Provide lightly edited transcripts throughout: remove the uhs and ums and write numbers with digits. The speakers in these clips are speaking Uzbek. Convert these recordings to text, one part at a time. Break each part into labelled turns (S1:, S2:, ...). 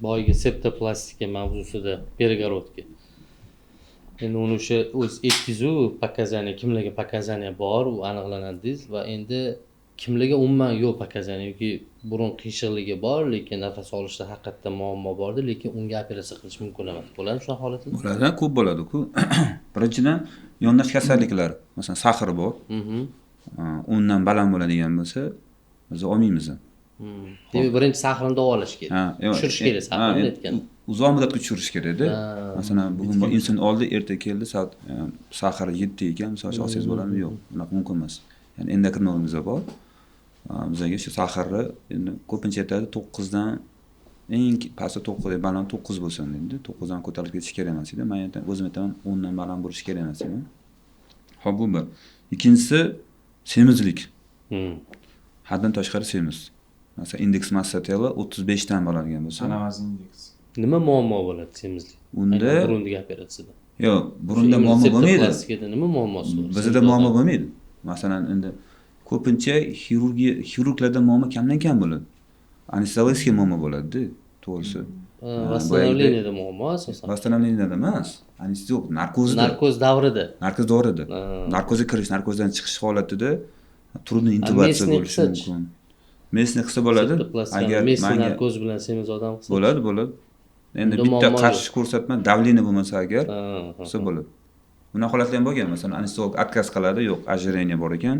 S1: boyagi septoplastika mavzusida перегородка. Endi uni o'sha o'z aytdingiz-ku, показания, kimlarga показания bor, u aniqlanadingiz va endi kimlarga umuman yo'q показания yoki burun qiyshiqligi bor, lekin nafas olishda haqiqatdan muammo bordi, lekin unga operatsiya qilish mumkin emas. Bo'ladimi shunaqa holatlar?
S2: Bo'ladi, ko'p bo'ladi-ku. Birinchidan yondosh kasalliklar, masalan, sahr bor. Undan baland bo'ladigan bo'lsa, biz olmaymiz.
S1: Demak, birinchi sahrni davolash kerak. Tushirish kerak sahrni aytgan.
S2: Uzoq muddatga tushirish kerak-da. Masalan, bugun inson oldi, erta keldi, sahri 7 ekan, misol olsangiz bo'ladimi? Yo'q, bunaqa mumkin emas. Ya'ni endokrinologimiz bor. Bizga shu sahrni endi ko'pincha aytadi 9 dan eng pasti 9 baland 9 bo'lsin deydi. 9 dan ko'tarilib ketish kerak emas edi. Men o'zim aytaman 10 dan baland bo'lish kerak emas edi. Xo'p, bu bir. Ikkinchisi semizlik. Haddan tashqari semiz. Masalan, indeks massa teli 35 dan bo'ladigan bo'lsa,
S3: Anavazin indeks.
S1: Nima muammo bo'ladi semizlik?
S2: Unda
S1: burundagi operatsiyada.
S2: Yo'q, burunda muammo bo'lmaydi.
S1: Plastikada nima muammosi bor?
S2: Bizda muammo bo'lmaydi. Masalan, endi ko'pincha xirurglarda muammo kamdan kam bo'ladi. Anesteziologik muammo bo'ladi-da, to'g'risi.
S1: Восстановлениеda muammo asosan.
S2: Восстановлениеda emas. Anesteziya yo'q, narkozda.
S1: Narkoz davrida.
S2: Narkoz davrida. Narkozga kirish, narkozdan chiqish holatida turli intubatsiya bo'lishi mumkin. Mesni qilsa bo'ladi.
S1: Agar mesni narkoz bilan semiz odam qilsa
S2: bo'ladi. Endi bitta qarshi ko'rsatma davleniya bo'lmasa agar qilsa bo'ladi. Bunaqa holatlar ham bo'lgan. Masalan, anesteziolog отказ qiladi, yo'q, ожирение bor ekan,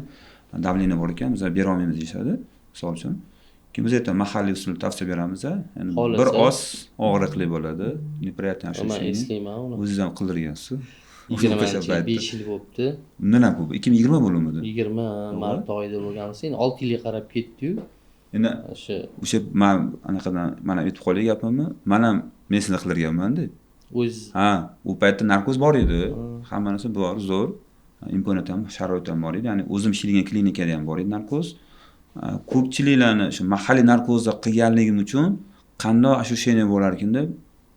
S2: davleniya bor ekan, biz bera olmaymiz deyshadi, misol uchun. Keyin biz aytamiz, mahalliy usul tavsiya beramiz, ya'ni bir oz og'riqli bo'ladi, неприятный ощущение. O'zingiz ham qildirgansiz.
S1: 25 yil bo'libdi.
S2: Undan ham ko'p. 2020 bo'limida.
S1: 20 mart oyida bo'lganmisiz? Endi 6 yilga qarab ketdi-yu.
S2: Endi o'sha men anaqadan mana aytib qo'yay gapimni. Men ham mesni qildirganman-da.
S1: O'z
S2: u paytda narkoz bor edi. Hamma narsa bor, zo'r. Imkoniyat ham, sharoit ham bor edi. Ya'ni o'zim ishlagan klinikada ham bor edi narkoz. Ko'pchiliklarni shu mahalliy narkozda qilganligim uchun qanday ощущение bo'lar ekan deb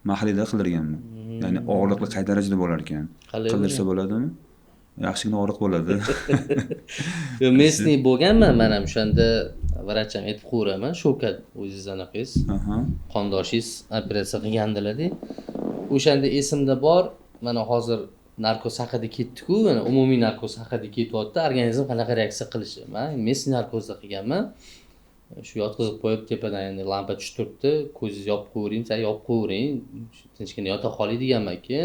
S2: mahalliyda qildirganman. Ya'ni og'riqli qay darajada bo'lar ekan? Qildirsa bo'ladimi? Yaxshigina og'riq bo'ladi.
S1: Mesni bo'lganman, men ham o'shanda vracham aytib qo'yraman, Shavkat o'zingiz anaqangiz, qondoshingiz operatsiya qilgandilar-da. O'shanda esimda bor, mana hozir narkoz haqida ketdi-ku, mana umumiy narkoz haqida ketyapti, organizm qanaqa reaksiya qilishi. Men mesni narkozda qilganman. Shu yotqizib qo'yib tepadan endi lampa tushib turibdi, ko'zingizni yopib qo'ying, yopib qo'ying, tinchgina yota qoling deganman-ki,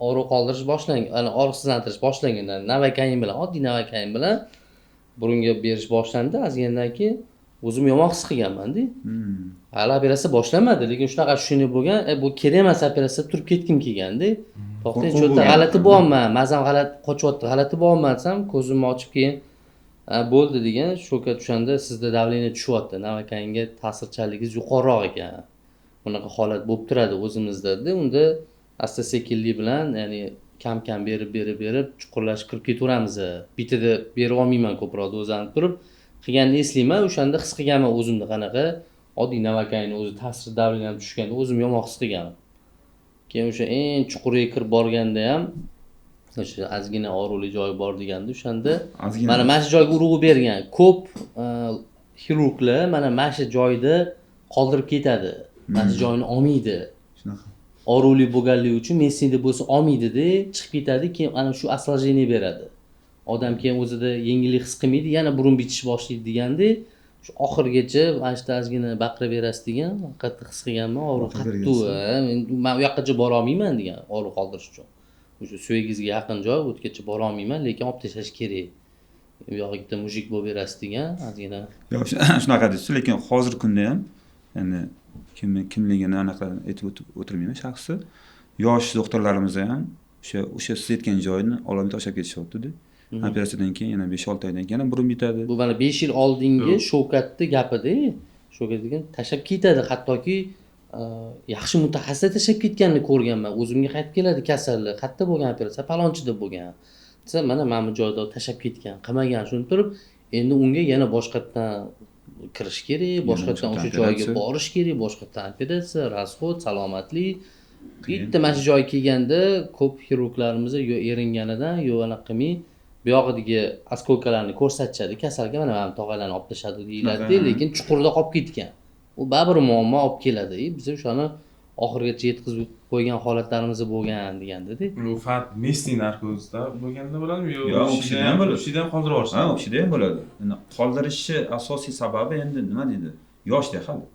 S1: og'riq qoldirish boshlangan, ana og'riqsizlantirish boshlangandan Navakain bilan, oddiy Navakain bilan burunga berish boshlandi. Azgandan keyin o'zim yomon his qilganman-da. Hali operatsiya boshlanmadi, lekin shunaqa tushunib bo'lgan, bu kerak emas operatsiya, turib ketgim kelganda. To'xtang, cho'ta g'alati bo'lyapman, mazam g'alati qochyapti, g'alati bo'lyapman desam, ko'zimni ochib keyin bo'ldi degan, Shavkat o'shanda sizda davleniya tushyapti, Navakainga ta'sirchanligingiz yuqoriroq ekan. Bunaqa holat bo'lib turadi o'zimizda-da. Unda asta-sekinlik bilan, ya'ni kam berib chuqurlashib kirib ketaveramiz. Bitada berib olmayman ko'proq dozani turib, qilganini eslayman, o'shanda his qilganman o'zimda qanaqa oddiy Navakainning o'zi ta'sir davleniyam tushganda o'zim yomon his qilganman. Keyin o'sha eng chuqurga kirib borganda ham o'sha ozgina og'riqli joyi bor deganda o'shanda mana shu joyga urg'u bergan. Ko'p xirurglar mana shu joyda qoldirib ketadi. Mana shu joyini olmaydi.
S2: Shunaqa.
S1: Og'riqli bo'lganligi uchun mesnida bo'lsa olmaydi-da, chiqib ketadi, keyin ana shu осложнение beradi. Odam keyin o'zida yengillik his qilmaydi, yana burun bitish boshlaydi deganda, shu oxirgacha mana shu ozgina baqiraverasiz degan, qattiq his qilganman, og'riq qattiq. Men u yoqqacha bora olmayman degan, og'riq qoldirish uchun. O'sha suyagingizga yaqin joy, o'tgacha bora olmayman, lekin olib tashlash kerak. U yog'iga mujik bo'lib berasiz degan, ozgina.
S2: Yo'q, shunaqa deysiz, lekin hozirgi kunda ham, ya'ni kimligini anaqa aytib o'tirmayman shaxsi. Yosh doktorlarimiz ham o'sha siz aytgan joyni olib tashlab ketishyapti-da. Operatsiyadan keyin yana 5-6 oydan keyin burun bitadi.
S1: Bu mana 5 yil oldingi Shavkatning gapida, Shavkat degan tashlab ketadi, hattoki yaxshi mutaxassislar tashlab ketganini ko'rganman. O'zimga qaytib keladi kasallik, qayerda bo'lgan operatsiya, palonchida bo'lgan. Desa, mana bu joyda tashlab ketgan, qilmagan shuni turib, endi unga yana boshqatdan kirish kerak, boshqatdan o'sha joyga borish kerak, boshqatdan operatsiya, rasxod, salomatlik. Bitta mana shu joyga kelganda ko'p xirurglarimiz yo eringanidan, yo anaqa qilmay, bu yog'idagi askolkalarni ko'rsatishadi, kasalga mana tog'alarni olib tashladi deyiladi, lekin chuqurda qolib ketgan. u baribir muammo olib keladi. Biz o'shani oxirigacha yetkazib qo'ygan holatlarimiz bo'lgan degandida.
S3: Bu faqat Messi narkozda bo'lganda bo'ladimi yo
S2: Yo'q, o'shida ham bo'ladi.
S3: o'shida ham qoldirib yuborishadi?
S2: Ha, o'shida ham bo'ladi. Endi qoldirishi asosiy sababi endi nima deydi? Yoshda hali.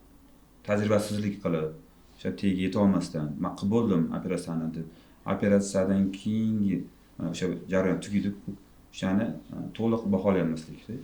S2: Tajribasizlik qilib, o'sha tagiga yeta olmasdan, "Men qilib bo'ldim operatsiyani" deb. Operatsiyadan keyingi o'sha jarayon tugidi, o'shani to'liq baholay olmaslikda.